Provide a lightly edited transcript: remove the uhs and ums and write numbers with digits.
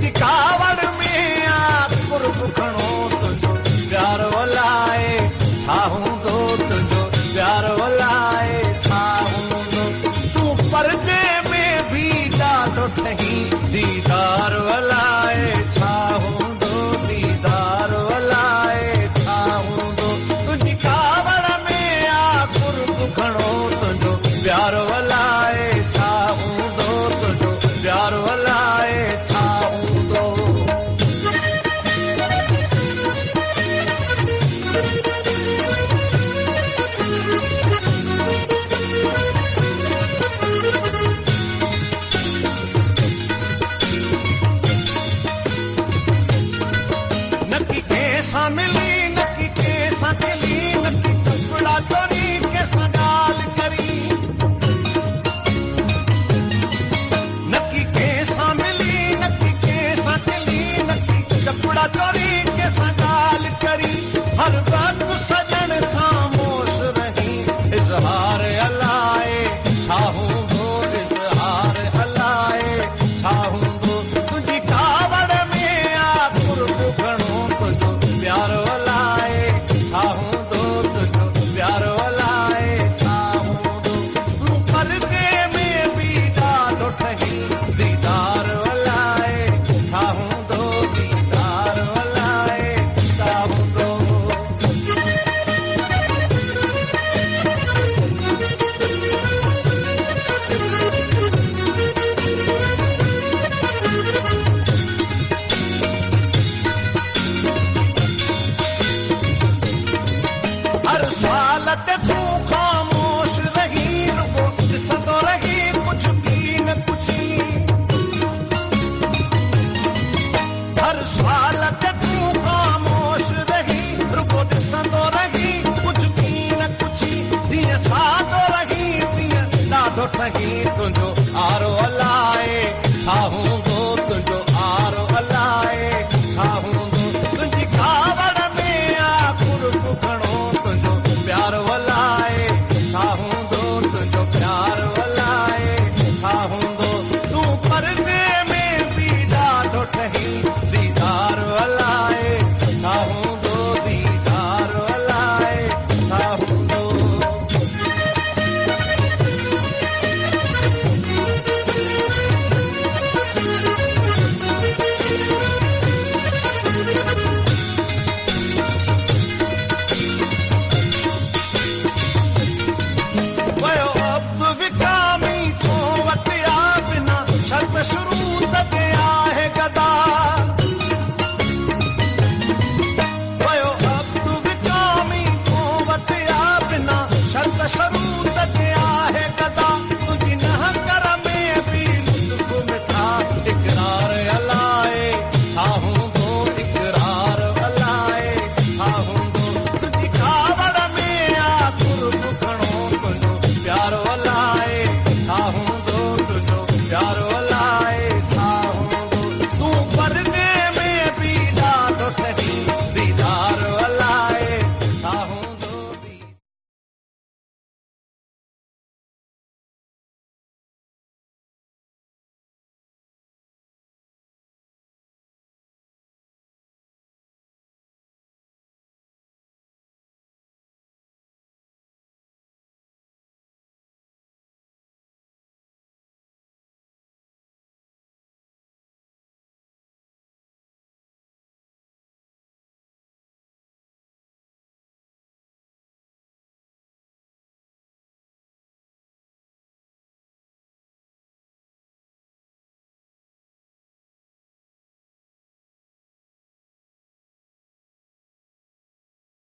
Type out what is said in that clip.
तुंहिंजी कावड़ में कुर्ब खणो तुंहिंजो प्यार वलाए छा हूंदो तुंहिंजो प्यार वलाए छा हूंदो तूं परदे में बि ॾाढो ठही दीदार वलाए छा हूंदो दीदार वलाए छा हूंदो तुंहिंजी कावड़ में कुर्ब खणो तुंहिंजो प्यार वलाए छा हूंदो तुंहिंजो प्यार वलाए छा हूंदो नकी कंहिंसां मिली नकी कंहिंसां मिली नकी टुकड़ा चोरी कंहिंसां ॻाल्हि करी नकी कंहिंसां मिली नकी कंहिंसां मिली नकी टुकड़ा चोरी कंहिंसां ॻाल्हि करी हर वक़्तु सजण ख़ामोश रही इज़हार हलाए छा हूंदो इज़हार हलाए छा हूंदो तुंहिंजी कावड़ में कुर्ब घणो तुंहिंजो प्यार वलाए छा हूंदो तुंहिंजो प्यार वलाए छा हूंदो तूं परदे में बि ॾाढो ठही दीदार वलाए छा हूंदो दीदार वलाए छा हूंदो हर साल ते